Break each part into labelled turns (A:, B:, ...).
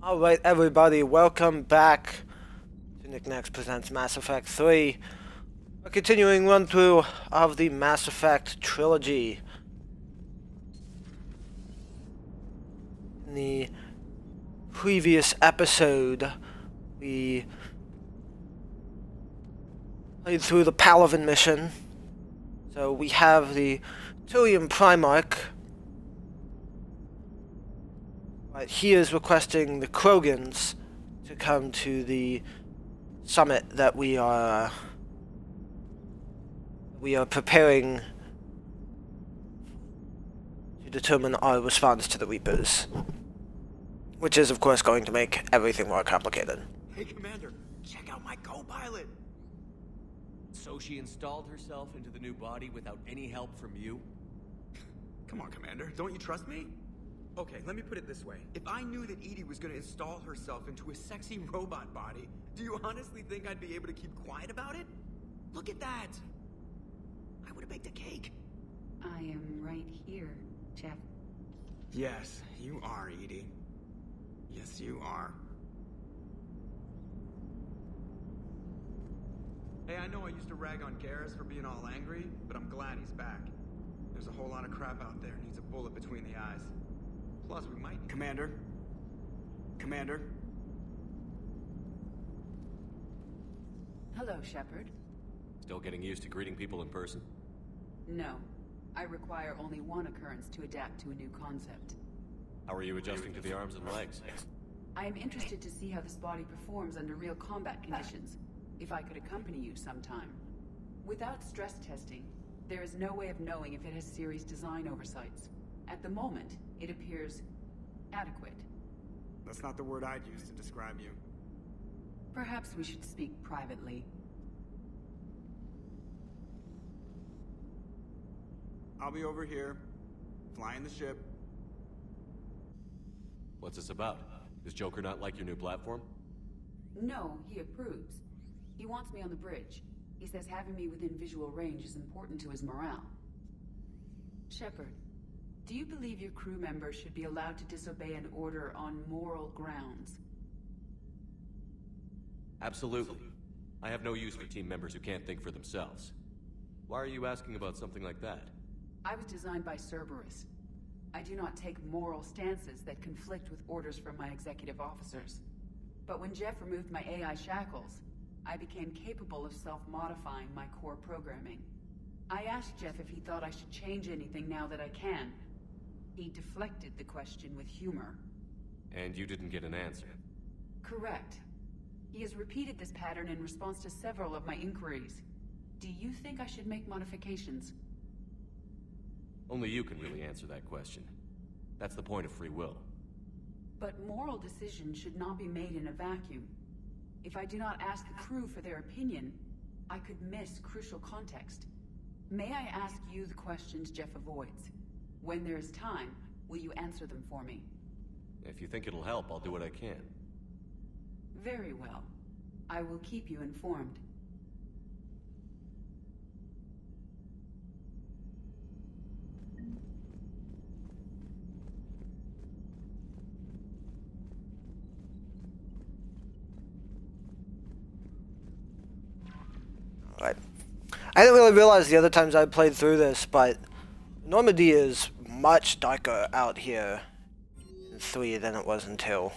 A: Alright everybody, welcome back to Nack Presents Mass Effect 3. A continuing run through of the Mass Effect trilogy. In the previous episode, we played through the Palaven mission. So we have the Turian Primarch. He is requesting the Krogans to come to the summit that we are preparing to determine our response to the Reapers, which is of course going to make everything more complicated.
B: Hey Commander, check out my co-pilot!
C: So she installed herself into the new body without any help from you?
B: Come on, Commander, don't you trust me? Okay, let me put it this way. If I knew that Edie was gonna install herself into a sexy robot body, do you honestly think I'd be able to keep quiet about it? Look at that! I would've baked a cake.
D: I am right here, Jeff.
B: Yes, you are, Edie. Yes, you are. Hey, I know I used to rag on Garrus for being all angry, but I'm glad he's back. There's a whole lot of crap out there needs a bullet between the eyes. Plus, we might... Commander? Commander?
D: Hello, Shepard.
C: Still getting used to greeting people in person?
D: No. I require only one occurrence to adapt to a new concept.
C: How are you adjusting to the arms and legs?
D: I am interested to see how this body performs under real combat conditions, if I could accompany you sometime. Without stress testing, there is no way of knowing if it has serious design oversights. At the moment, it appears adequate.
B: That's not the word I'd use to describe you.
D: Perhaps we should speak privately.
B: I'll be over here, flying the ship.
C: What's this about? Does Joker not like your new platform?
D: No, he approves. He wants me on the bridge. He says having me within visual range is important to his morale. Shepard, do you believe your crew members should be allowed to disobey an order on moral grounds?
C: Absolutely. I have no use for team members who can't think for themselves. Why are you asking about something like that?
D: I was designed by Cerberus. I do not take moral stances that conflict with orders from my executive officers. But when Jeff removed my AI shackles, I became capable of self-modifying my core programming. I asked Jeff if he thought I should change anything now that I can. He deflected the question with humor.
C: And you didn't get an answer?
D: Correct. He has repeated this pattern in response to several of my inquiries. Do you think I should make modifications?
C: Only you can really answer that question. That's the point of free will.
D: But moral decisions should not be made in a vacuum. If I do not ask the crew for their opinion, I could miss crucial context. May I ask you the questions Jeff avoids? When there is time, will you answer them for me?
C: If you think it'll help, I'll do what I can.
D: Very well. I will keep you informed.
A: Alright. I didn't really realize the other times I played through this, but Normandy is much darker out here in 3 than it was in 2.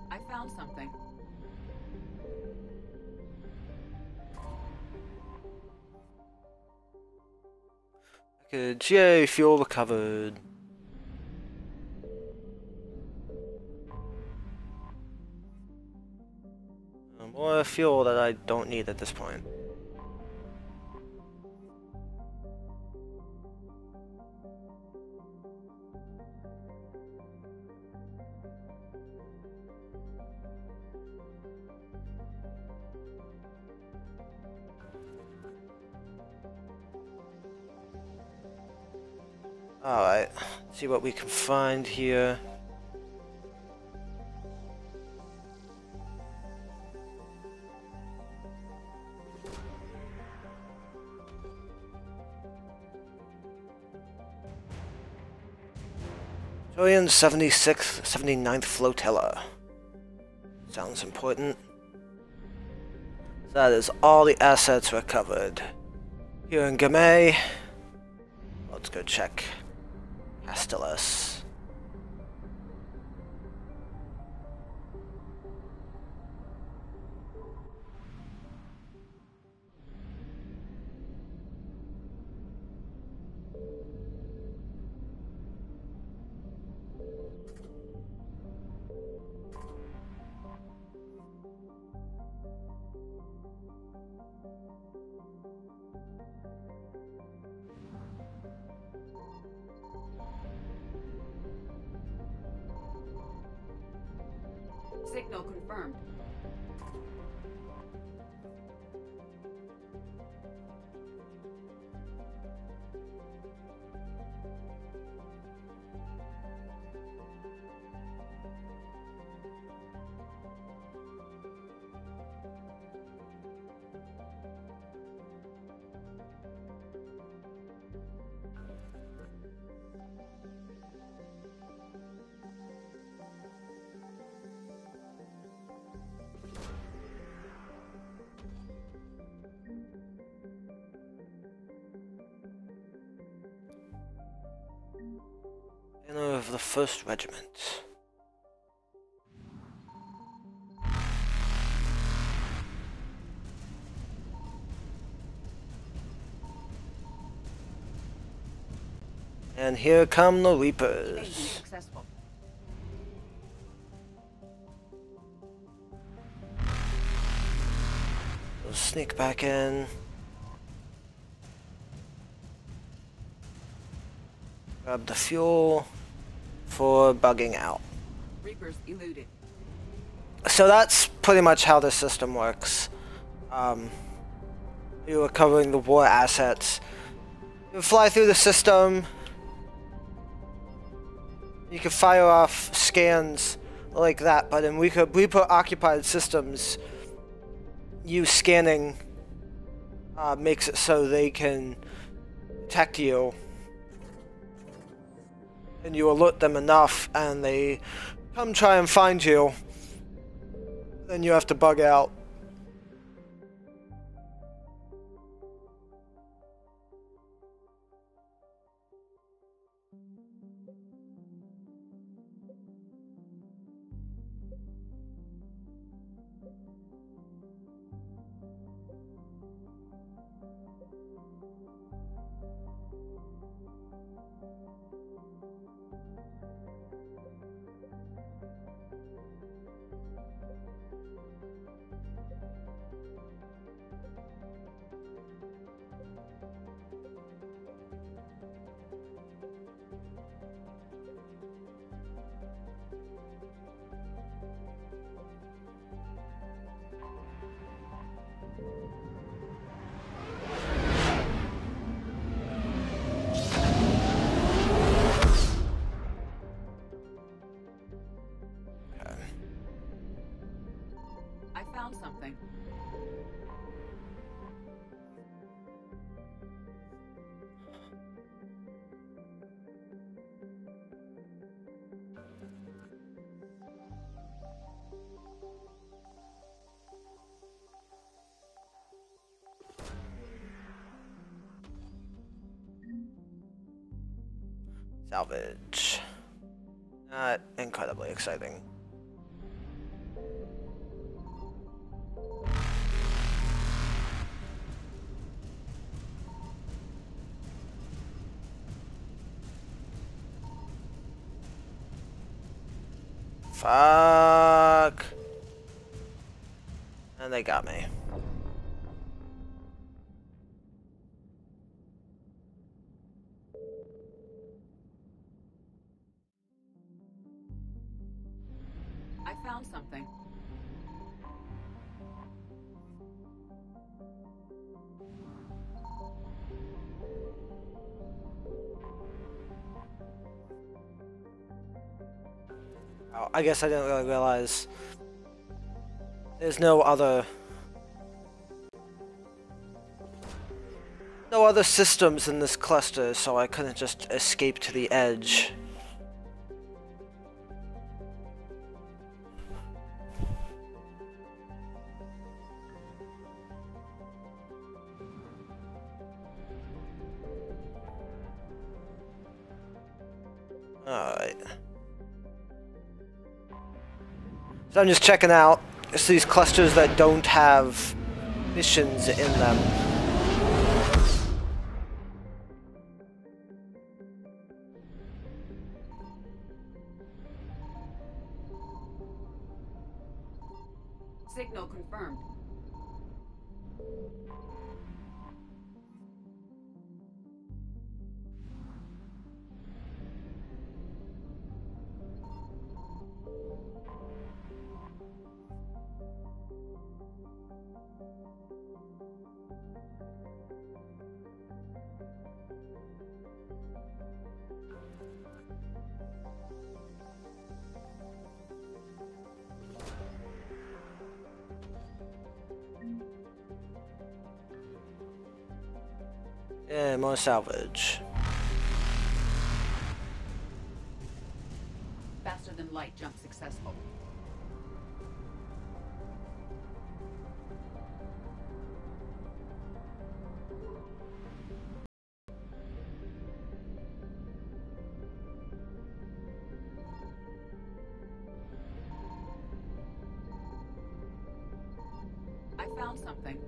D: I found something.
A: Package, yay, fuel recovered. More fuel that I don't need at this point. Alright, see what we can find here. Trillion 76th, 79th Flotilla. Sounds important. That is all the assets recovered. Here in Gamay. Let's go check Castellus.
D: Signal confirmed.
A: Of the 1st Regiment. And here come the Reapers.
D: Successful.
A: Those Sneak back in. Grab the fuel for bugging out.
D: Reapers eluded.
A: So that's pretty much how the system works. You're recovering the war assets. You fly through the system. You can fire off scans like that, but in Reaper occupied systems, you scanning makes it so they can detect you. And you alert them enough, and they come try and find you. Then you have to bug out.
D: I found something.
A: Salvage. Not incredibly exciting. Fuck. And they got me.
D: I found something.
A: Oh, I guess I didn't really realize there's no other systems in this cluster, so I couldn't just escape to the edge. Alright. So I'm just checking out. It's these clusters that don't have missions in them.
D: Signal confirmed.
A: Yeah, more salvage.
D: Faster than light jump successful. I found something.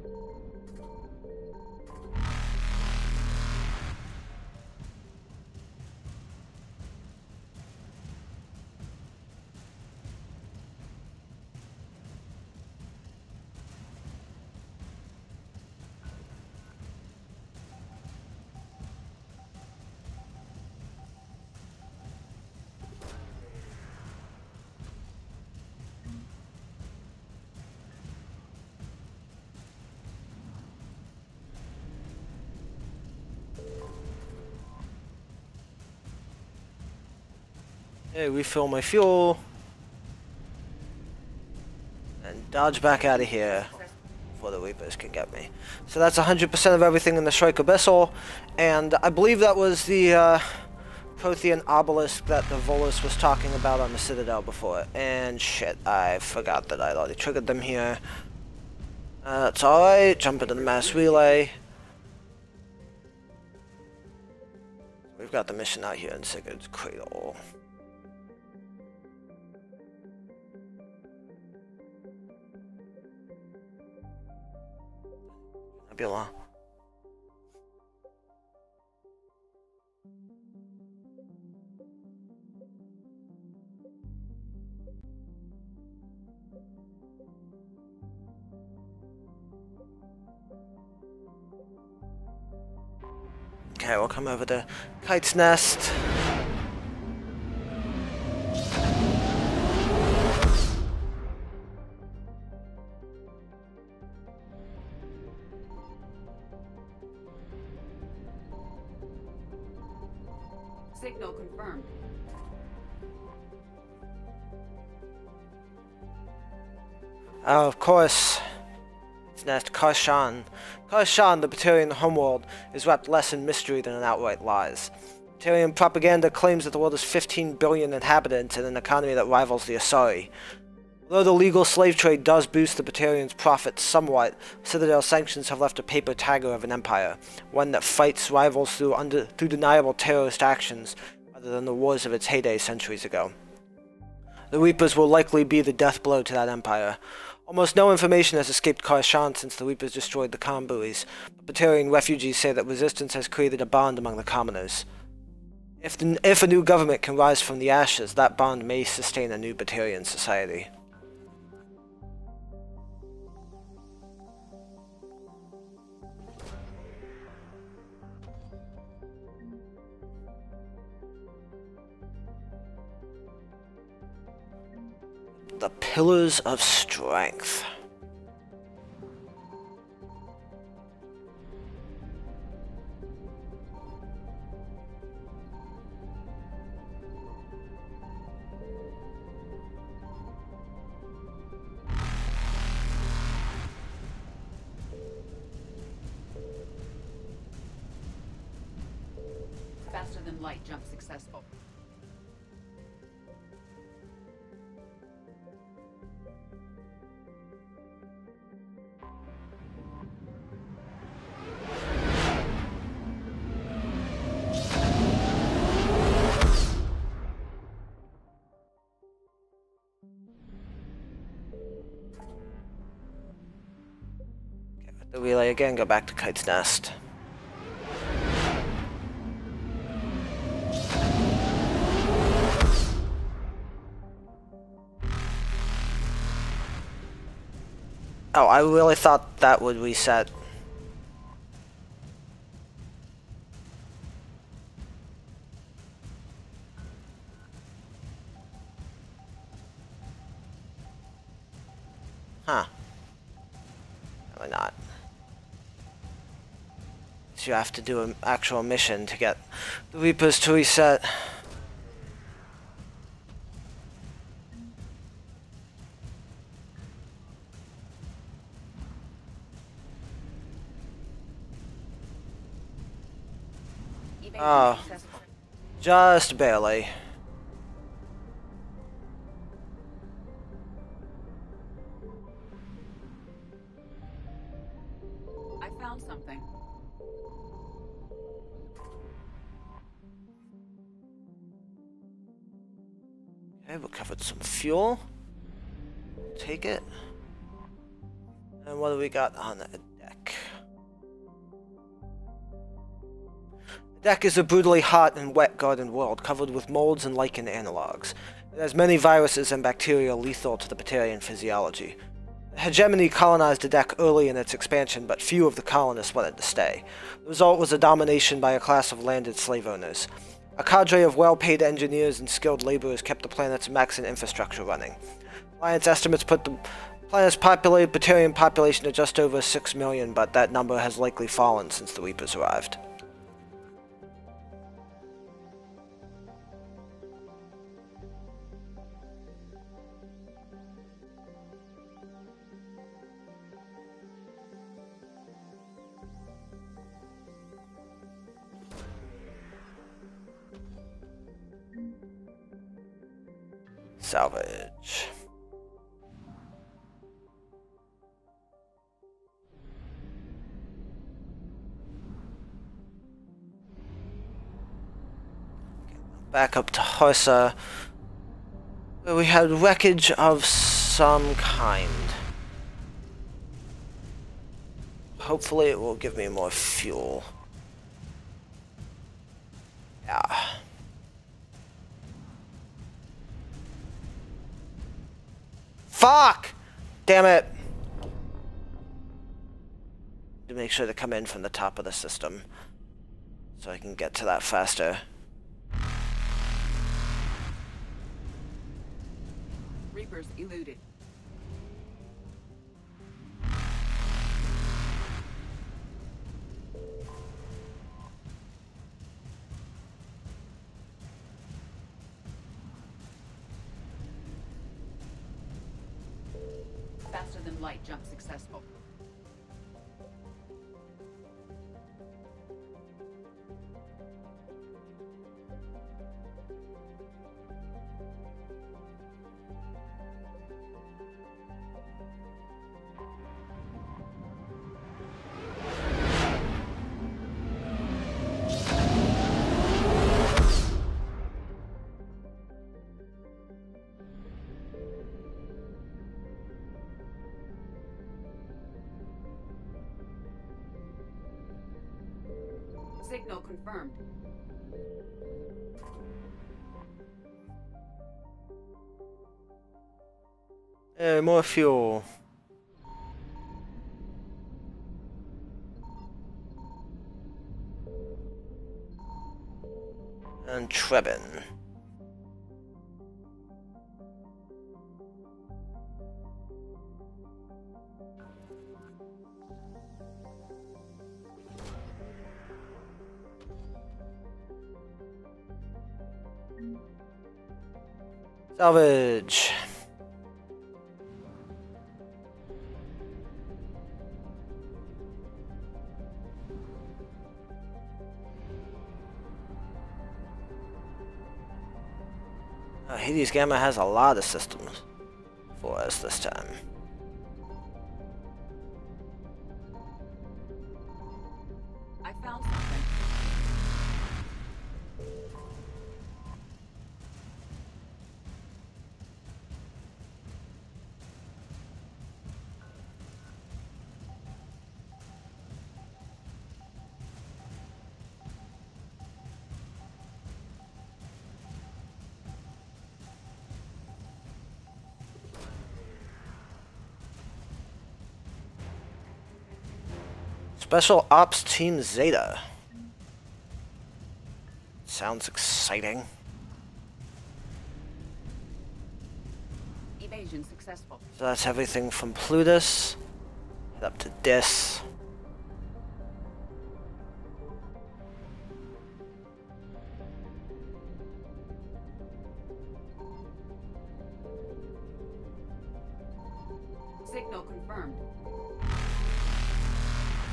A: Okay, refill my fuel. And dodge back out of here before the Reapers can get me. So that's 100% of everything in the Shrike Abyssal, and I believe that was the Prothean obelisk that the Volus was talking about on the Citadel before. And shit, I forgot that I'd already triggered them here. That's alright, jump into the mass relay. We've got the mission out here in Sigurd's Cradle. Nebula. Okay, we'll come over to Kite's Nest.
D: Signal confirmed.
A: Oh, of course. It's Nest Karshan. Karshan, the Batarian homeworld, is wrapped less in mystery than in outright lies. Batarian propaganda claims that the world has 15 billion inhabitants and an economy that rivals the Asari. Although the legal slave trade does boost the Batarians' profits somewhat, Citadel sanctions have left a paper tiger of an empire, one that fights rivals through deniable terrorist actions rather than the wars of its heyday centuries ago. The Reapers will likely be the death blow to that empire. Almost no information has escaped Karshan since the Reapers destroyed the Khan buoys, but Batarian refugees say that resistance has created a bond among the commoners. If a new government can rise from the ashes, that bond may sustain a new Batarian society. The Pillars of Strength.
D: Faster than light jump successful.
A: The relay again, go back to Kite's Nest. Oh, I really thought that would reset. Huh. Why not? So you have to do an actual mission to get the Reapers to reset. Oh, just barely.
D: I found something.
A: Okay, we recovered some fuel. Take it. And what do we got on the deck? The deck is a brutally hot and wet garden world covered with molds and lichen analogs. It has many viruses and bacteria lethal to the Batarian physiology. The hegemony colonized the deck early in its expansion, but few of the colonists wanted to stay. The result was a domination by a class of landed slave owners. A cadre of well-paid engineers and skilled laborers kept the planet's mechs and infrastructure running. Alliance estimates put the planet's Batarian population to just over 6 million, but that number has likely fallen since the Reapers arrived. Salvage. Back up to Horsa, where we had wreckage of some kind. Hopefully it will give me more fuel. Yeah. Fuck! Damn it! To make sure to come in from the top of the system, so I can get to that faster.
D: Reapers eluded. Faster than light jump successful. Signal confirmed.
A: More fuel. And Trebin. Salvage. Hades Gamma has a lot of systems for us this time.
D: I found something.
A: Special Ops Team Zeta. Sounds exciting.
D: Evasion successful.
A: So that's everything from Plutus. Head up to Dis.
D: Signal confirmed.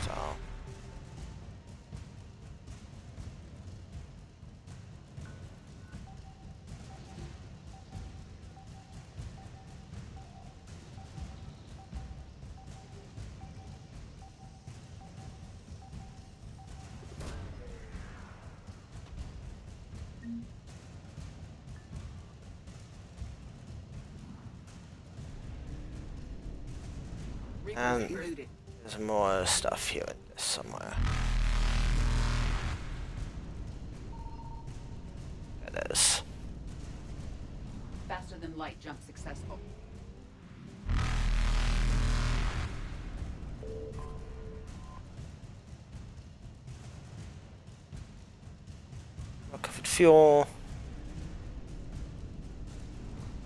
A: So. And there's more stuff here in this somewhere. It is.
D: Faster than light jump successful.
A: Recovered fuel.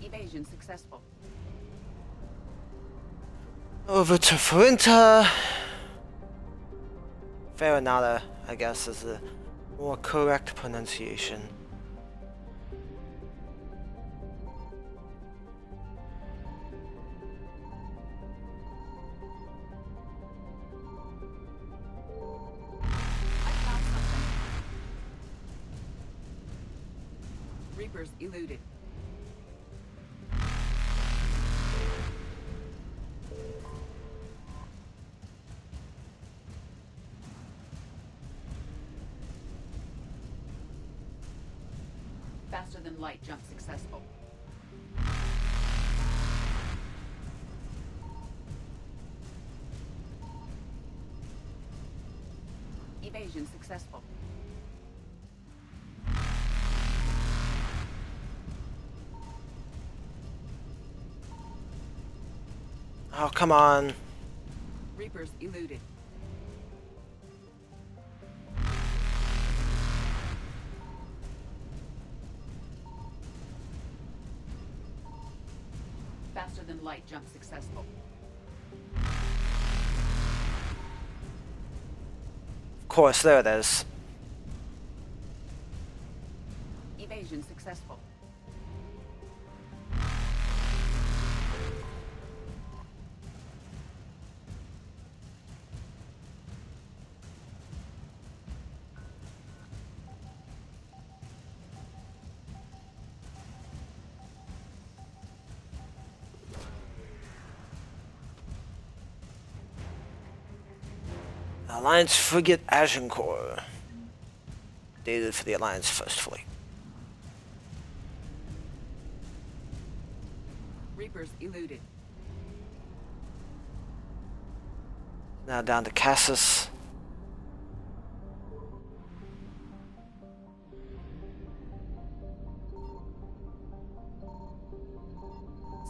D: Evasion successful.
A: Over to Farinta. Farinata, I guess, is the more correct pronunciation.
D: I found something. Reapers eluded. Faster than light jump successful. Evasion successful.
A: Oh, come on.
D: Reapers eluded. Faster than light jump successful.
A: Of course, there it is.
D: Evasion successful.
A: Alliance frigate Agincourt. Dated for the Alliance First Fleet.
D: Reapers eluded.
A: Now down to Cassis.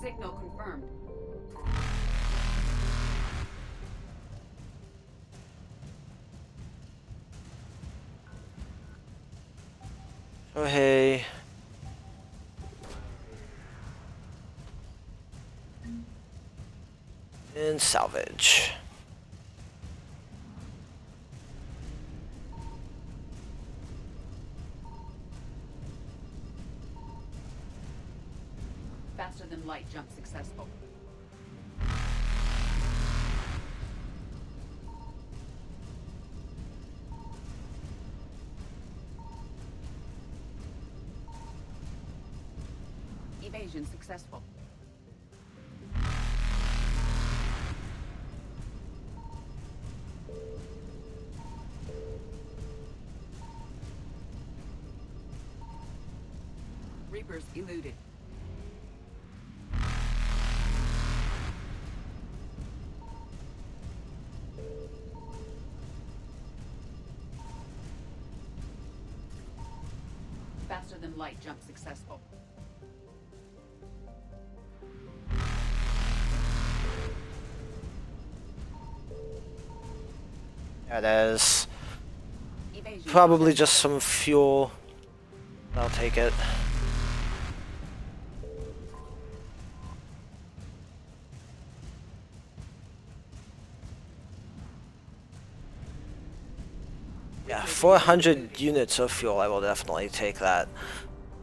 D: Signal confirmed.
A: Oh hey. And salvage.
D: Faster than light jump successful. Evasion successful. Reapers eluded. Faster than light jump successful.
A: There it is.
D: Evasion
A: Probably just some fuel. I'll take it. Yeah, 400 units of fuel. I will definitely take that.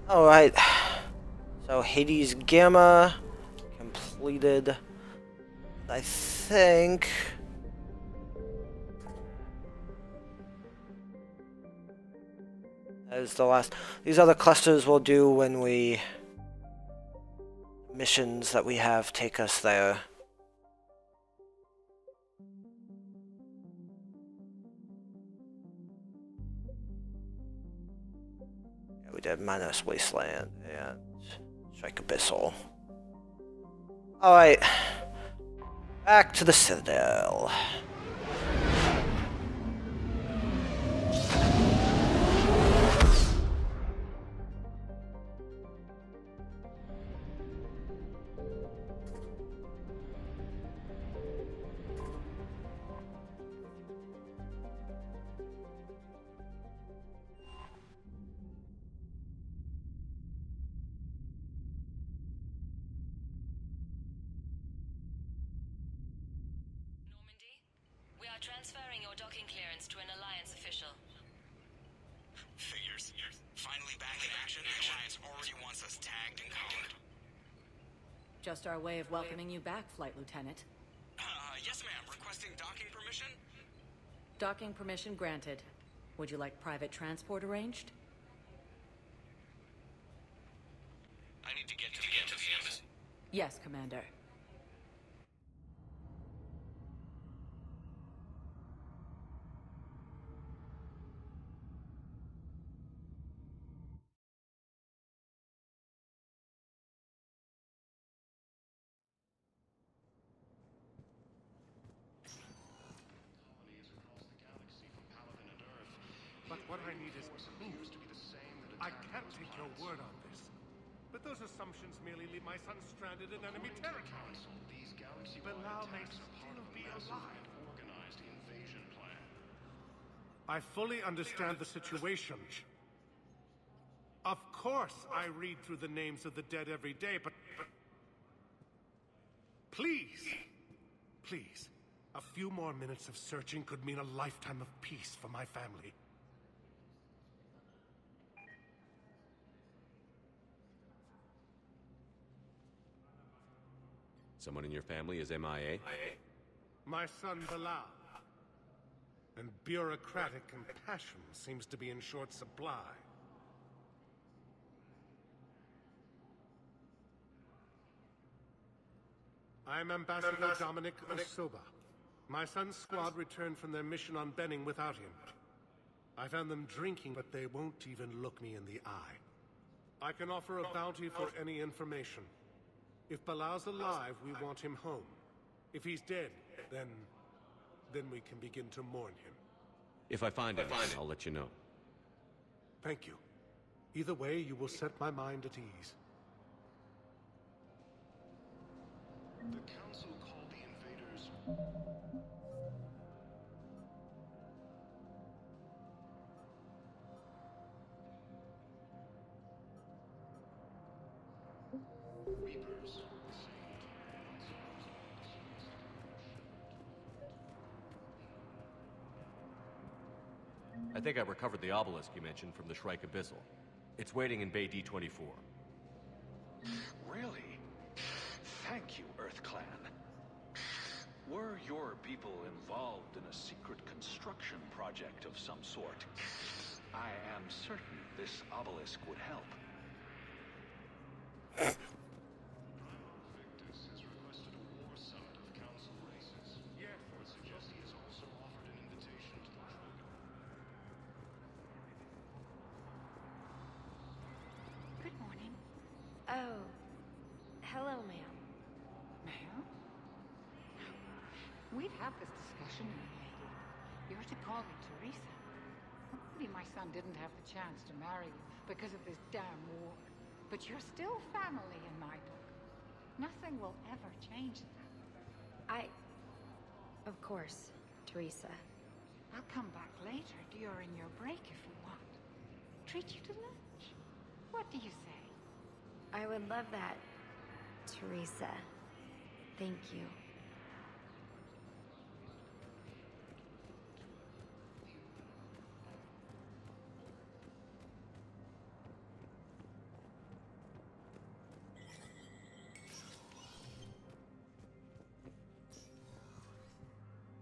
A: Alright. So Hades Gamma completed. I think. That is the last. These other clusters we'll do when we. Missions that we have take us there. Yeah, we did Minus Wasteland and Strike Abyssal. Alright. Back to the Citadel.
E: Transferring your docking clearance to an Alliance official.
B: Figures. Finally back in action, the Alliance already wants us tagged and coded.
F: Just our way of welcoming you back, Flight Lieutenant.
B: Yes ma'am, requesting docking permission?
F: Docking permission granted. Would you like private transport arranged?
B: I need to get to the embassy.
F: Yes, Commander.
G: But what I need is proof. I can't take your word on this. But those assumptions merely leave my son stranded in enemy territory. Bilal may still be alive. I fully understand the situation. Of course I read through the names of the dead every day, but... Please, please, a few more minutes of searching could mean a lifetime of peace for my family.
C: Someone in your family is MIA?
G: My son Bilal. And bureaucratic compassion seems to be in short supply. I'm Ambassador Dominic Osoba. My son's squad returned from their mission on Benning without him. I found them drinking, but they won't even look me in the eye. I can offer a bounty for any information. If Bilal's alive, we want him home. If he's dead, then we can begin to mourn him.
C: If I find him, I'll let you know.
G: Thank you. Either way, you will set my mind at ease.
H: The Council called the invaders... Reapers.
C: I think I recovered the obelisk you mentioned from the Shrike Abyssal. It's waiting in Bay D-24.
H: Really? Thank you, Earth Clan. Were your people involved in a secret construction project of some sort, I am certain this obelisk would help. Victus has requested a war summit of Council races. Yes. I would suggest he has also offered an invitation to the Krogan.
I: Good morning. Oh, hello, ma'am.
D: Ma'am? We've had this discussion, young lady. You're to call me Teresa. Maybe my son didn't have the chance to marry you because of this damn war. But you're still family in my book. Nothing will ever change that.
I: Of course, Teresa.
D: I'll come back later during your break if you want. Treat you to lunch. What do you say?
I: I would love that, Teresa. Thank you.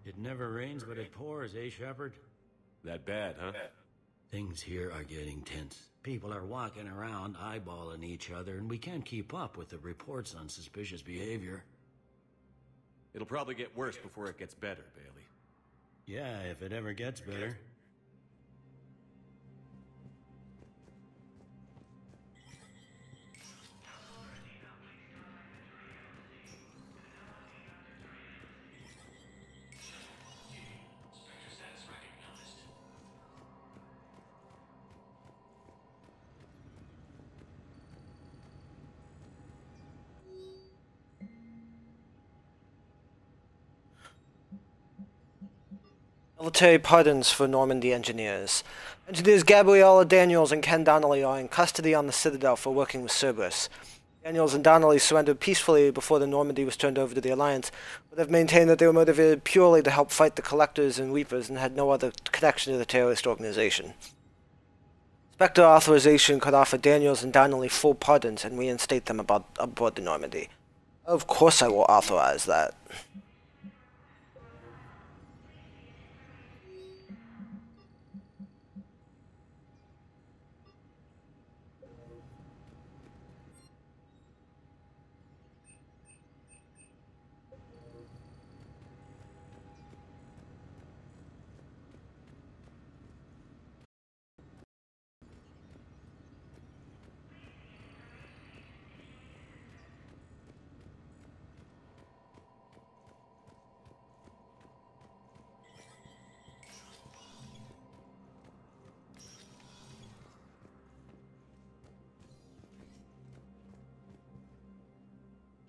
J: It never rains, but it pours, eh, Shepard?
C: That bad, huh?
J: Things here are getting tense. People are walking around, eyeballing each other, and we can't keep up with the reports on suspicious behavior.
C: It'll probably get worse before it gets better, Bailey.
J: Yeah, if it ever gets better.
A: Military pardons for Normandy engineers. Engineers Gabriella Daniels and Ken Donnelly are in custody on the Citadel for working with Cerberus. Daniels and Donnelly surrendered peacefully before the Normandy was turned over to the Alliance, but have maintained that they were motivated purely to help fight the Collectors and Reapers and had no other connection to the terrorist organization. Spectre authorization could offer Daniels and Donnelly full pardons and reinstate them aboard the Normandy. Of course I will authorize that.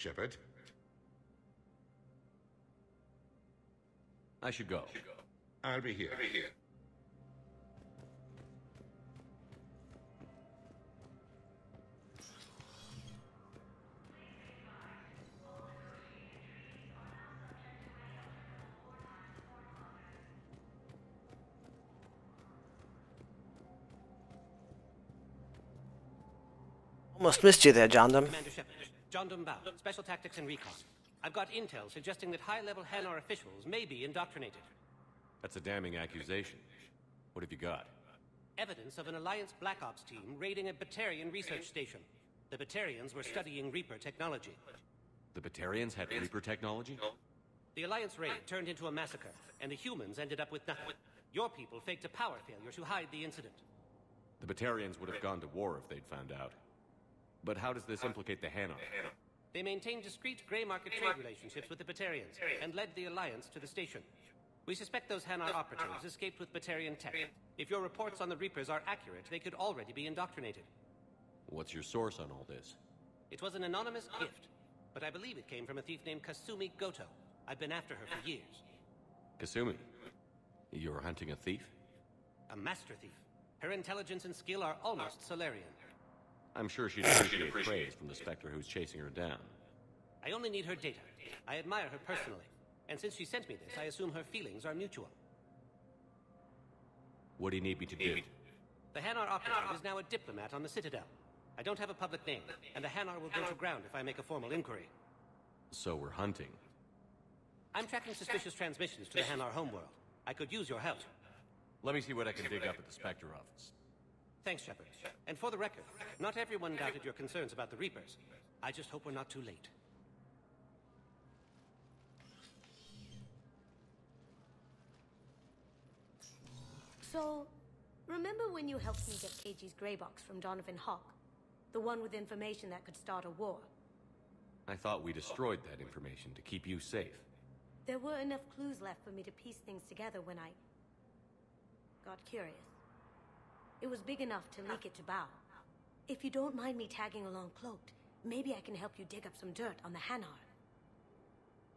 K: Shepard.
C: I should go.
K: I'll be here.
A: Almost missed you there, John Dum.
L: Commander Shepard, John Dum Bao, Special Tactics and Recon. I've got intel suggesting that high-level Hanar officials may be indoctrinated.
C: That's a damning accusation. What have you got?
L: Evidence of an Alliance Black Ops team raiding a Batarian research station. The Batarians were studying Reaper technology.
C: The Batarians had Reaper technology?
L: The Alliance raid turned into a massacre, and the humans ended up with nothing. Your people faked a power failure to hide the incident.
C: The Batarians would have gone to war if they'd found out. But how does this implicate the Hanar?
L: They maintained discreet gray market trade relationships with the Batarians, and led the Alliance to the station. We suspect those Hanar operatives escaped with Batarian tech. If your reports on the Reapers are accurate, they could already be indoctrinated.
C: What's your source on all this?
L: It was an anonymous gift, but I believe it came from a thief named Kasumi Goto. I've been after her for years.
C: Kasumi? You're hunting a thief?
L: A master thief. Her intelligence and skill are almost Solarian.
C: I'm sure she'd appreciate praise from the Spectre who's chasing her down.
L: I only need her data. I admire her personally. And since she sent me this, I assume her feelings are mutual.
C: What do you need me to do?
L: The Hanar operative is now a diplomat on the Citadel. I don't have a public name, and the Hanar will go to ground if I make a formal inquiry.
C: So we're hunting.
L: I'm tracking suspicious transmissions to the Hanar homeworld. I could use your help.
C: Let me see what I can dig up at the Spectre office.
L: Thanks, Shepard. And for the record, not everyone doubted your concerns about the Reapers. I just hope we're not too late.
M: So, remember when you helped me get KG's gray box from Donovan Hawk? The one with information that could start a war?
C: I thought we destroyed that information to keep you safe.
M: There were enough clues left for me to piece things together when I got curious. It was big enough to leak it to Bao. If you don't mind me tagging along cloaked, maybe I can help you dig up some dirt on the Hanar.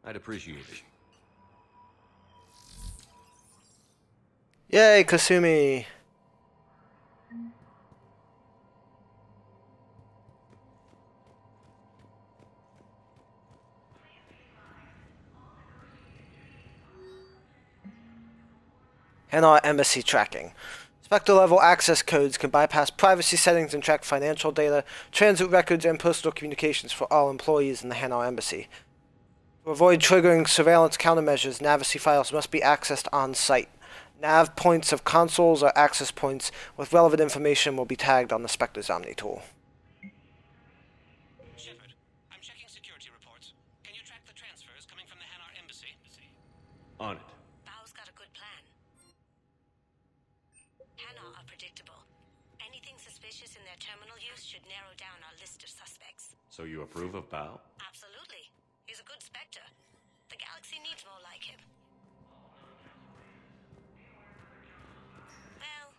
C: I'd appreciate it.
A: Yay, Kasumi! Hanar Embassy tracking. Spectre-level access codes can bypass privacy settings and track financial data, transit records, and personal communications for all employees in the Hanar Embassy. To avoid triggering surveillance countermeasures, Navicy files must be accessed on-site. Nav points of consoles or access points with relevant information will be tagged on the Spectre's Omni tool.
L: Shepard, I'm checking security reports. Can you track the transfers coming from the Hanar Embassy?
C: On it.
M: Bao's got a good plan. Hanar are predictable. Anything suspicious in their terminal use should narrow down our list of suspects.
C: So you approve of Bao?
M: Absolutely. He's a good Spectre. The galaxy needs more like him. Well,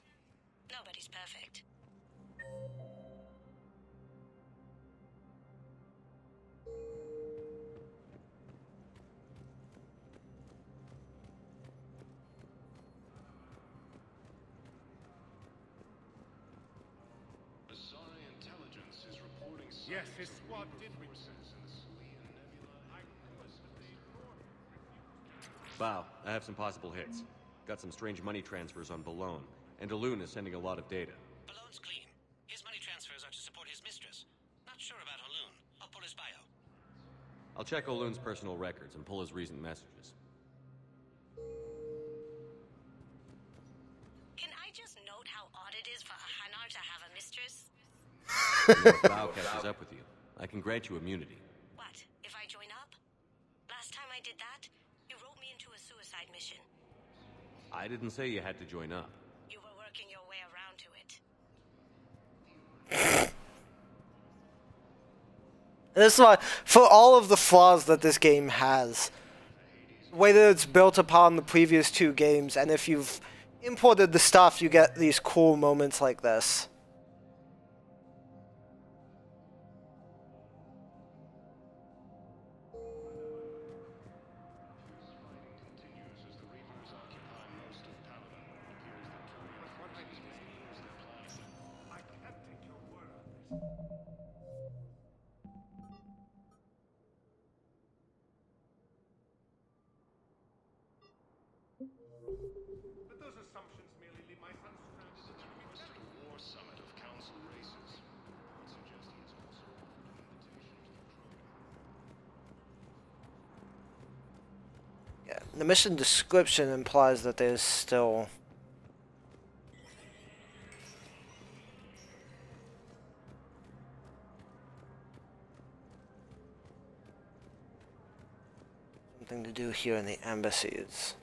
M: nobody's perfect.
G: Yes, his squad did reach.
C: Bao, I have some possible hits. Got some strange money transfers on Balone, and Alun is sending a lot of data.
L: Balone's clean. His money transfers are to support his mistress. Not sure about Alun. I'll pull his bio.
C: I'll check Olun's personal records and pull his recent messages.
M: Can I just note how odd it is for a Hanar to have a mistress?
C: If Bao catches up with you, I can grant you immunity.
M: What, if I join up? Last time I did that, you wrote me into a suicide mission.
C: I didn't say you had to join up.
M: You were working your way around to it.
A: This is why, for all of the flaws that this game has, the way that it's built upon the previous two games, and if you've imported the stuff, you get these cool moments like this.
G: But those assumptions merely leave my son stranded in enemy territory.
H: A war summit of council races. I'd suggest he is also offered an invitation to the program.
A: Yeah, the mission description implies that there's still something to do here in the embassies.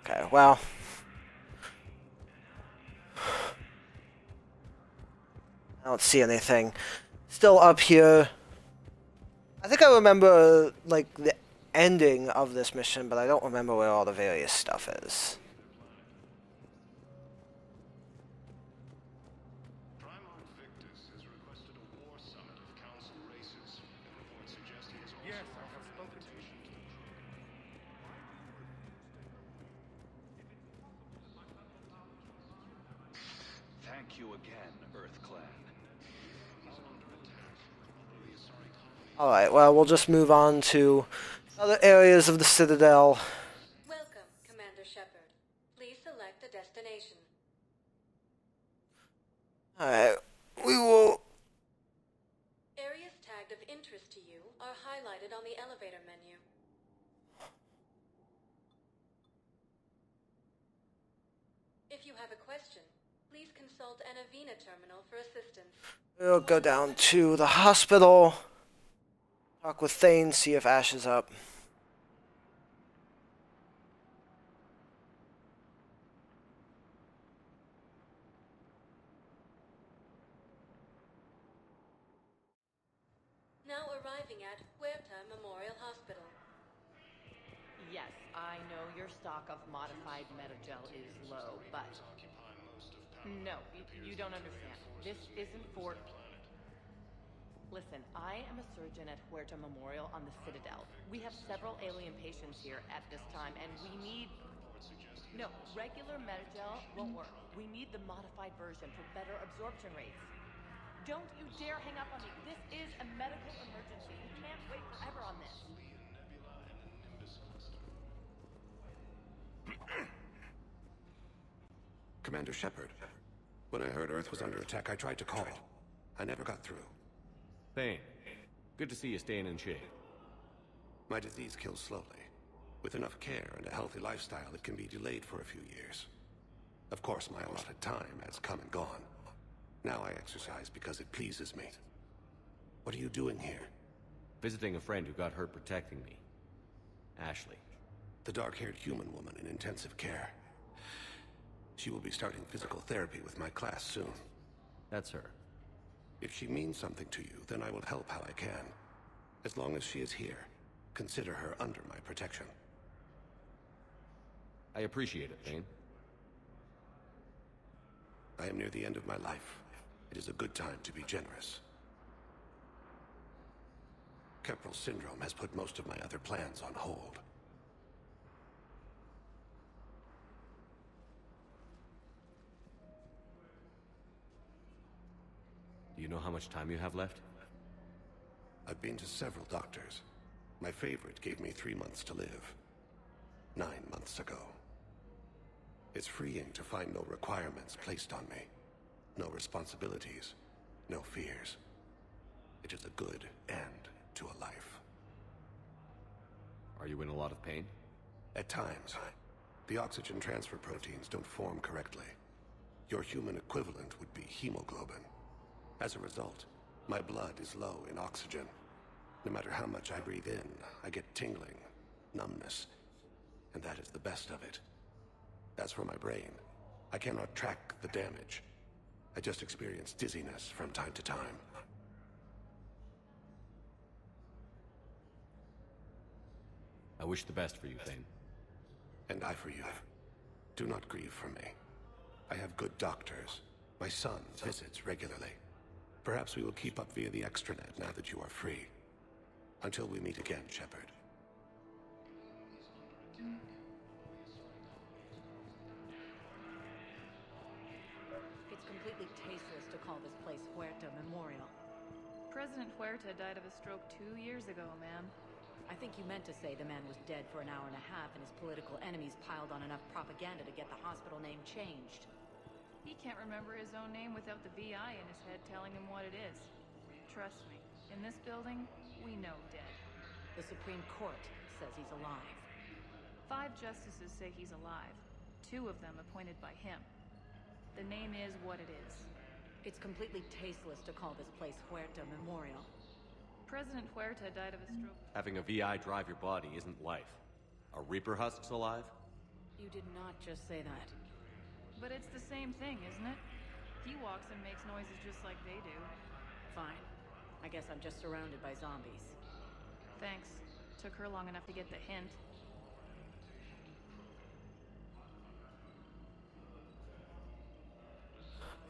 A: Okay, well, I don't see anything. Still up here. I think I remember, like, the ending of this mission, but I don't remember where all the various stuff is.
G: Yes, I have spoken to you.
H: Thank you again, Earth Clan.
A: Alright, well, we'll just move on to other areas of the Citadel.
F: Welcome, Commander Shepard. Please select a destination.
A: Alright, we will...
F: Areas tagged of interest to you are highlighted on the elevator menu. If you have a question, please consult an Avena terminal for assistance.
A: We'll go down to the hospital. Talk with Thane, see if Ash is up.
F: Now arriving at Huerta Memorial Hospital.
K: Yes, I know your stock of modified metagel is low, but... No, you don't understand. This isn't for... Listen, I am a surgeon at Huerta Memorial on the Citadel. We have several alien patients here at this time, and we need... No, regular metagel won't work. We need the modified version for better absorption rates. Don't you dare hang up on me. This is a medical emergency. We can't wait forever on this.
N: Commander Shepard, when I heard Earth was under attack, I tried to call. I never got through.
C: Thane, good to see you staying in shape.
N: My disease kills slowly. With enough care and a healthy lifestyle, it can be delayed for a few years. Of course, my allotted time has come and gone. Now I exercise because it pleases me. What are you doing here?
C: Visiting a friend who got hurt protecting me. Ashley.
N: The dark-haired human woman in intensive care. She will be starting physical therapy with my class soon.
C: That's her.
N: If she means something to you, then I will help how I can. As long as she is here, consider her under my protection.
C: I appreciate it, Thane.
N: I am near the end of my life. It is a good time to be generous. Keppel syndrome has put most of my other plans on hold.
C: Do you know how much time you have left?
N: I've been to several doctors. My favorite gave me 3 months to live. 9 months ago. It's freeing to find no requirements placed on me. No responsibilities. No fears. It is a good end to a life.
C: Are you in a lot of pain?
N: At times. The oxygen transfer proteins don't form correctly. Your human equivalent would be hemoglobin. As a result, my blood is low in oxygen. No matter how much I breathe in, I get tingling, numbness. and that is the best of it. As for my brain, I cannot track the damage. I just experience dizziness from time to time.
C: I wish the best for you, Thane.
N: And I for you. Do not grieve for me. I have good doctors. My son visits regularly. Perhaps we will keep up via the extranet now that you are free. Until we meet again, Shepard.
O: It's completely tasteless to call this place Huerta Memorial.
P: President Huerta died of a stroke 2 years ago, ma'am.
O: I think you meant to say the man was dead for an hour and a half and his political enemies piled on enough propaganda to get the hospital name changed.
P: He can't remember his own name without the VI in his head telling him what it is. Trust me, in this building, we know dead.
O: The Supreme Court says he's alive.
P: 5 justices say he's alive. 2 of them appointed by him. The name is what it is.
O: It's completely tasteless to call this place Huerta Memorial.
P: President Huerta died of a stroke.
C: Having a VI drive your body isn't life. Are Reaper husks alive?
O: You did not just say that.
P: But it's the same thing, isn't it? He walks and makes noises just like they do.
O: Fine. I guess I'm just surrounded by zombies.
P: Thanks. Took her long enough to get the hint.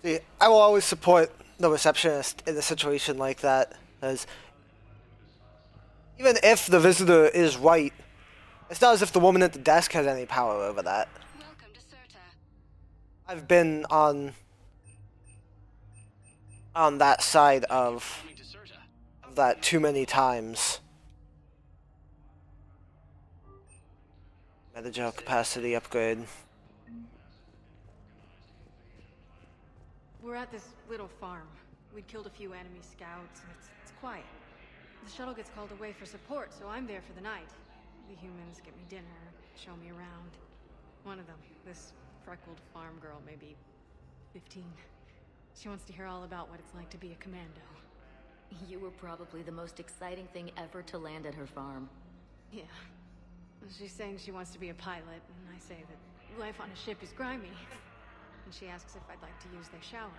A: See, I will always support the receptionist in a situation like that, as even if the visitor is right, it's not as if the woman at the desk has any power over that. I've been on that side of that too many times. Metager capacity upgrade.
Q: We're at this little farm. We'd killed a few enemy scouts, and it's quiet. The shuttle gets called away for support, so I'm there for the night. The humans get me dinner, show me around. One of them, this freckled farm girl, maybe 15. She wants to hear all about what it's like to be a commando.
R: You were probably the most exciting thing ever to land at her farm.
Q: Yeah. She's saying she wants to be a pilot, and I say that life on a ship is grimy. And she asks if I'd like to use their shower.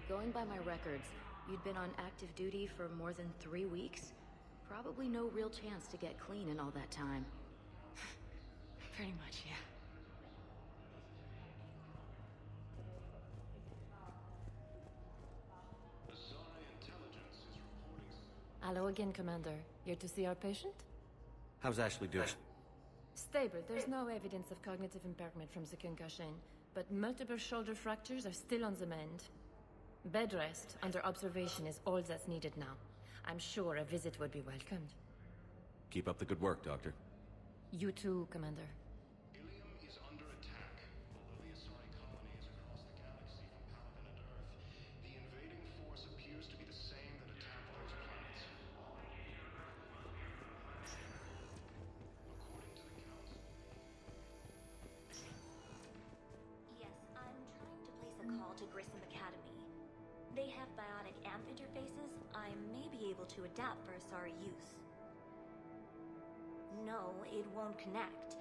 R: Going by my records, you'd been on active duty for more than 3 weeks. Probably no real chance to get clean in all that time.
Q: Pretty much, yeah.
S: Hello again, Commander. Here to see our patient?
J: How's Ashley doing?
S: Stable. There's no evidence of cognitive impairment from the concussion, but multiple shoulder fractures are still on the mend. Bed rest under observation is all that's needed now. I'm sure a visit would be welcomed.
C: Keep up the good work, Doctor.
S: You too, Commander.
I: They have bionic amp interfaces I may be able to adapt for Asari use. No, it won't connect.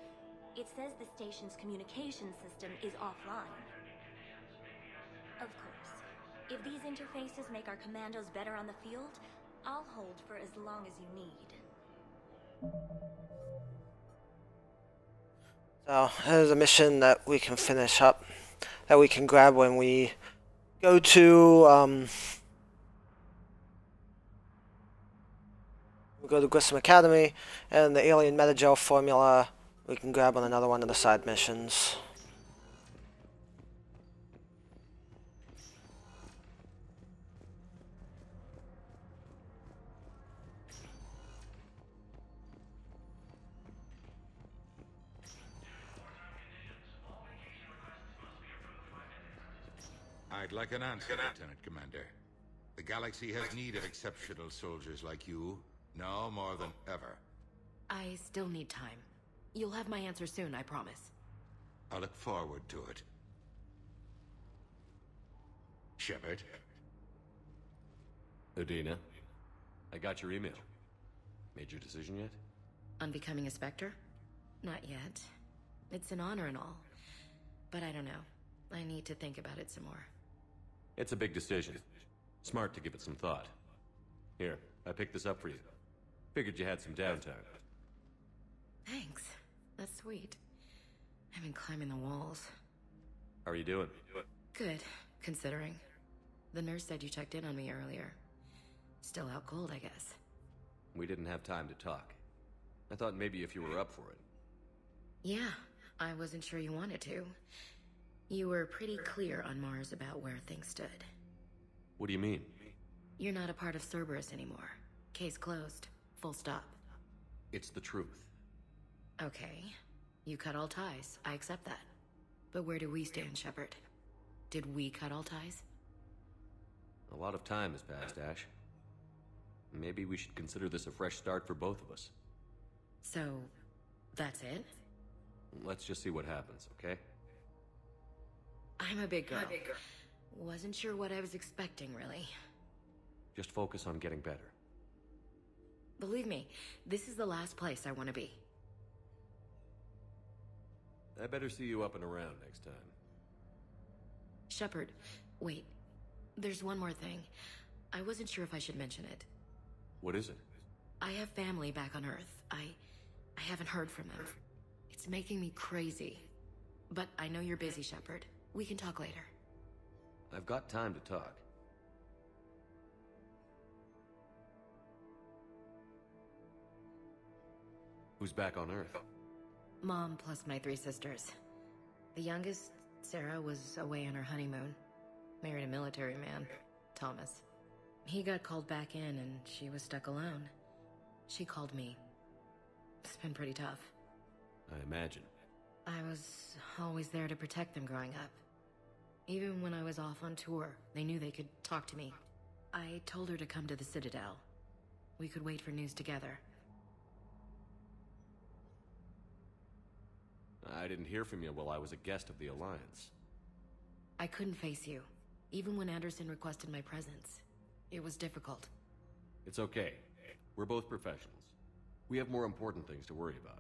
I: It says the station's communication system is offline. Of course, if these interfaces make our commandos better on the field, I'll hold for as long as you need.
A: So, here's a mission that we can finish up, that we can grab when we go to, we go to Grissom Academy, and the alien metagel formula we can grab on another one of the side missions.
T: I'd like an answer, Lieutenant Commander. The galaxy has need of exceptional soldiers like you, now more than ever.
U: I still need time. You'll have my answer soon, I promise.
T: I look forward to it. Shepard?
C: Udina, I got your email. Made your decision yet?
U: On becoming a Spectre? Not yet. It's an honor and all. But I don't know. I need to think about it some more.
C: It's a big decision. Smart to give it some thought. Here, I picked this up for you. Figured you had some downtime.
U: Thanks. That's sweet. I've been climbing the walls.
C: How are you doing?
U: Good, considering. The nurse said you checked in on me earlier. Still out cold, I guess.
C: We didn't have time to talk. I thought maybe if you were up for it.
U: Yeah, I wasn't sure you wanted to. You were pretty clear on Mars about where things stood.
C: What do you mean?
U: You're not a part of Cerberus anymore. Case closed. Full stop.
C: It's the truth.
U: Okay. You cut all ties. I accept that. But where do we stand, Shepard? Did we cut all ties?
C: A lot of time has passed, Ash. Maybe we should consider this a fresh start for both of us.
U: So, that's it?
C: Let's just see what happens, okay?
U: I'm a big girl. Wasn't sure what I was expecting, really.
C: Just focus on getting better.
U: Believe me, this is the last place I want to be.
C: I better see you up and around next time.
U: Shepard, wait. There's one more thing. I wasn't sure if I should mention it.
C: What is it?
U: I have family back on Earth. I haven't heard from them. It's making me crazy. But I know you're busy, Shepard. We can talk later.
C: I've got time to talk. Who's back on Earth?
U: Mom plus my 3 sisters. The youngest, Sarah, was away on her honeymoon. Married a military man, Thomas. He got called back in and she was stuck alone. She called me. It's been pretty tough.
C: I imagine.
U: I was always there to protect them growing up. Even when I was off on tour, they knew they could talk to me. I told her to come to the Citadel. We could wait for news together.
C: I didn't hear from you while I was a guest of the Alliance.
U: I couldn't face you, even when Anderson requested my presence. It was difficult.
C: It's okay. We're both professionals. We have more important things to worry about.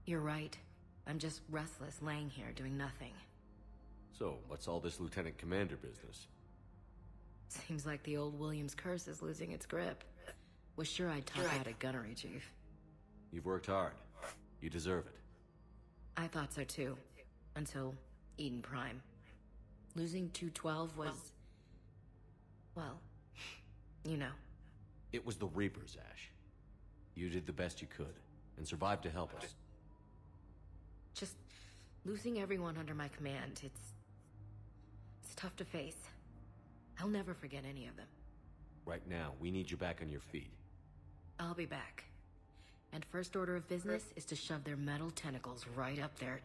U: You're right. I'm just restless, laying here, doing nothing.
C: So, what's all this Lieutenant Commander business?
U: Seems like the old Williams curse is losing its grip. Was sure I'd top out at gunnery, Chief.
C: You've worked hard. You deserve it.
U: I thought so too. Until Eden Prime. Losing 212 was... well, you know.
C: It was the Reapers, Ash. You did the best you could, and survived to help us.
U: Just losing everyone under my command, it's tough to face. I'll never forget any of them.
C: Right now, we need you back on your feet.
U: I'll be back. And first order of business is to shove their metal tentacles right up there.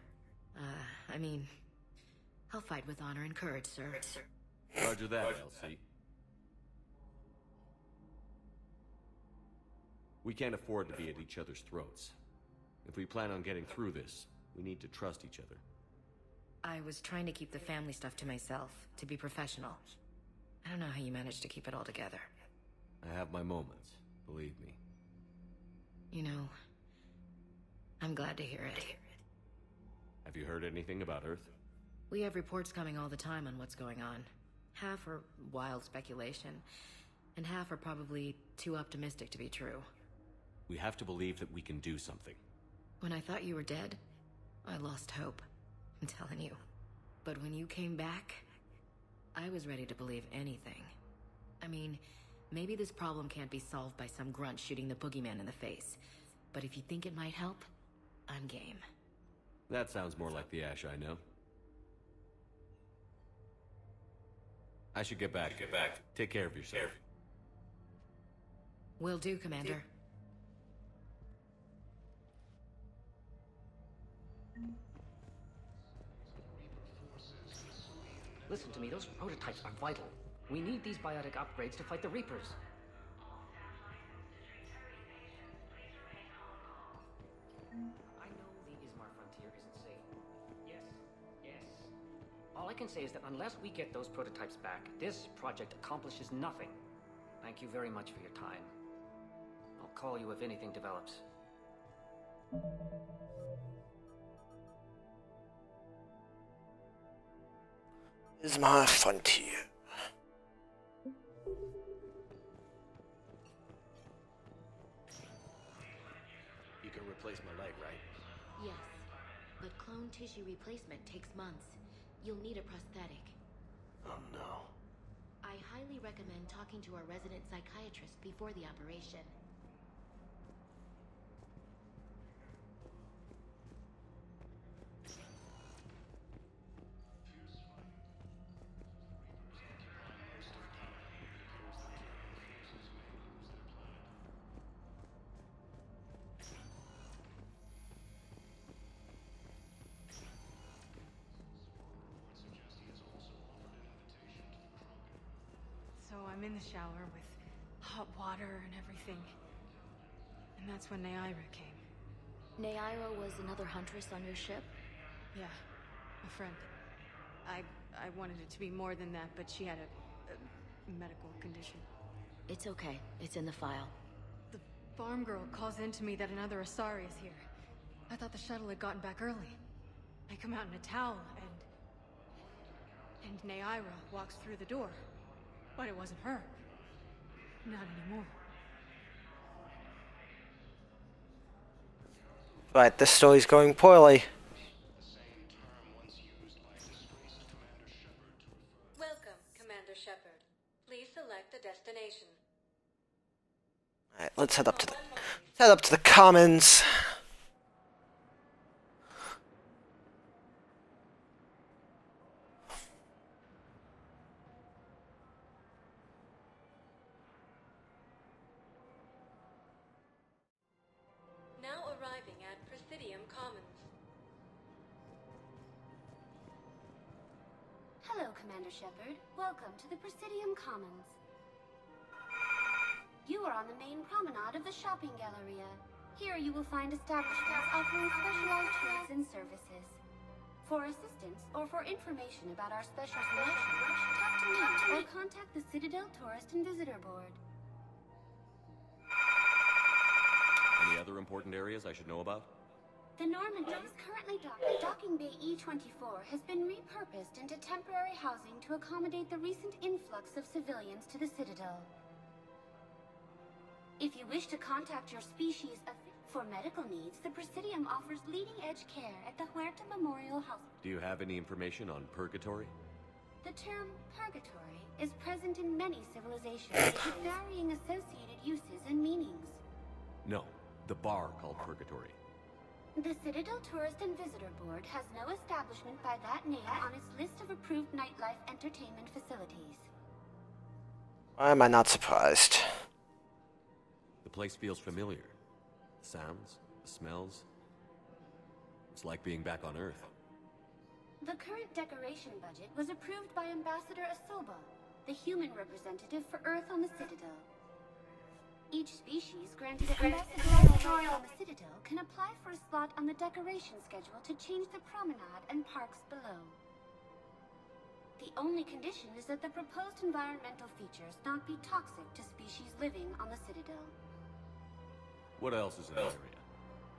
U: I mean, I'll fight with honor and courage, sir.
C: Roger that, Elsie. We can't afford to be at each other's throats. If we plan on getting through this, we need to trust each other.
U: I was trying to keep the family stuff to myself, to be professional. I don't know how you managed to keep it all together.
C: I have my moments, believe me.
U: You know, I'm glad to hear it.
C: Have you heard anything about Earth?
U: We have reports coming all the time on what's going on. Half are wild speculation, and half are probably too optimistic to be true.
C: We have to believe that we can do something.
U: When I thought you were dead, I lost hope. I'm telling you. But when you came back, I was ready to believe anything. I mean, maybe this problem can't be solved by some grunt shooting the boogeyman in the face. But if you think it might help, I'm game.
C: That sounds more like the Ash I know. I should get back. Take care of yourself.
U: Will do, Commander.
E: Listen to me, those prototypes are vital. We need these biotic upgrades to fight the Reapers. I know the Ismar frontier isn't safe. Yes. All I can say is that unless we get those prototypes back, this project accomplishes nothing. Thank you very much for your time. I'll call you if anything develops.
A: Is my frontier.
L: You can replace my leg, right?
U: Yes, but clone tissue replacement takes months. You'll need a prosthetic.
A: Oh no.
U: I highly recommend talking to our resident psychiatrist before the operation.
Q: So I'm in the shower with hot water and everything. And that's when Naira came.
U: Naira was another huntress on your ship?
Q: Yeah, a friend. I wanted it to be more than that, but she had a medical condition.
U: It's okay. It's in the file.
Q: The farm girl calls in to me that another Asari is here. I thought the shuttle had gotten back early. I come out in a towel, and Naira walks through the door. But it wasn't her. Not anymore.
A: Right, this story's going poorly.
F: Welcome, Commander Shepard. Please select a destination.
A: Alright, let's head up to the commons.
F: Now arriving at Presidium Commons.
B: Hello, Commander Shepard. Welcome to the Presidium Commons. You are on the main promenade of the shopping galleria. Here you will find establishments offering specialized goods and services. For assistance or for information about our special promotions, talk to me or contact the Citadel Tourist and Visitor Board.
C: Any other important areas I should know about?
B: The Normandy is currently docking bay E-24 has been repurposed into temporary housing to accommodate the recent influx of civilians to the Citadel. If you wish to contact your species for medical needs, the Presidium offers leading-edge care at the Huerta Memorial Hospital.
C: Do you have any information on purgatory?
B: The term purgatory is present in many civilizations with varying associated uses and meanings.
C: No, the bar called purgatory.
B: The Citadel Tourist and Visitor Board has no establishment by that name on its list of approved nightlife entertainment facilities.
A: Why am I not surprised?
C: The place feels familiar. The sounds, the smells. It's like being back on Earth.
B: The current decoration budget was approved by Ambassador Asoba, the human representative for Earth on the Citadel. Each species granted ambassadorial on the Citadel can apply for a slot on the decoration schedule to change the promenade and parks below. The only condition is that the proposed environmental features not be toxic to species living on the Citadel.
C: What else is in the area?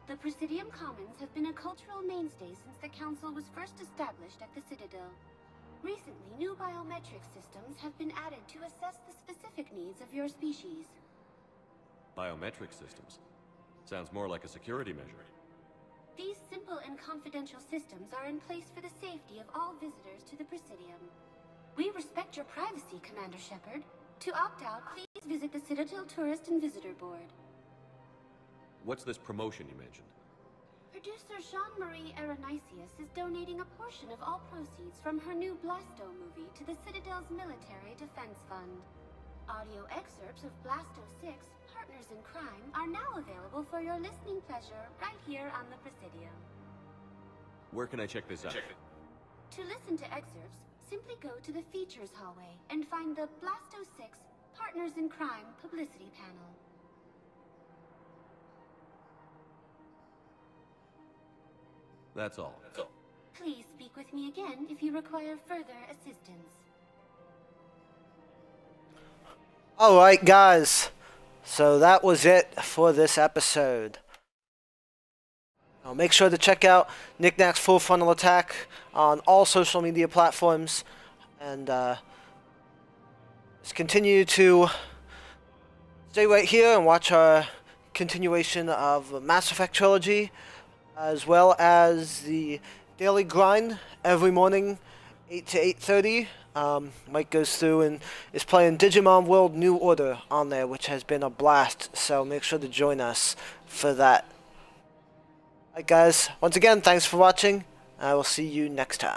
B: The Presidium Commons have been a cultural mainstay since the Council was first established at the Citadel. Recently, new biometric systems have been added to assess the specific needs of your species.
C: Biometric systems. Sounds more like a security measure.
B: These simple and confidential systems are in place for the safety of all visitors to the Presidium. We respect your privacy, Commander Shepard. To opt out, please visit the Citadel Tourist and Visitor Board.
C: What's this promotion you mentioned?
B: Producer Jean-Marie Aronisius is donating a portion of all proceeds from her new Blasto movie to the Citadel's Military Defense Fund. Audio excerpts of Blasto 6, Partners in Crime, are now available for your listening pleasure right here on the Presidium.
C: Where can I check this out?
B: To listen to excerpts, simply go to the Features hallway and find the Blasto 6, Partners in Crime publicity panel.
C: That's all.
B: Please speak with me again if you require further assistance.
A: Alright guys, so that was it for this episode. Now make sure to check out Nack's Full Frontal Attack on all social media platforms, And just continue to stay right here and watch our continuation of Mass Effect Trilogy, as well as the daily grind every morning, 8 to 8:30. Mike goes through and is playing Digimon World New Order on there, which has been a blast, so make sure to join us for that. Alright guys, once again, thanks for watching. I will see you next time.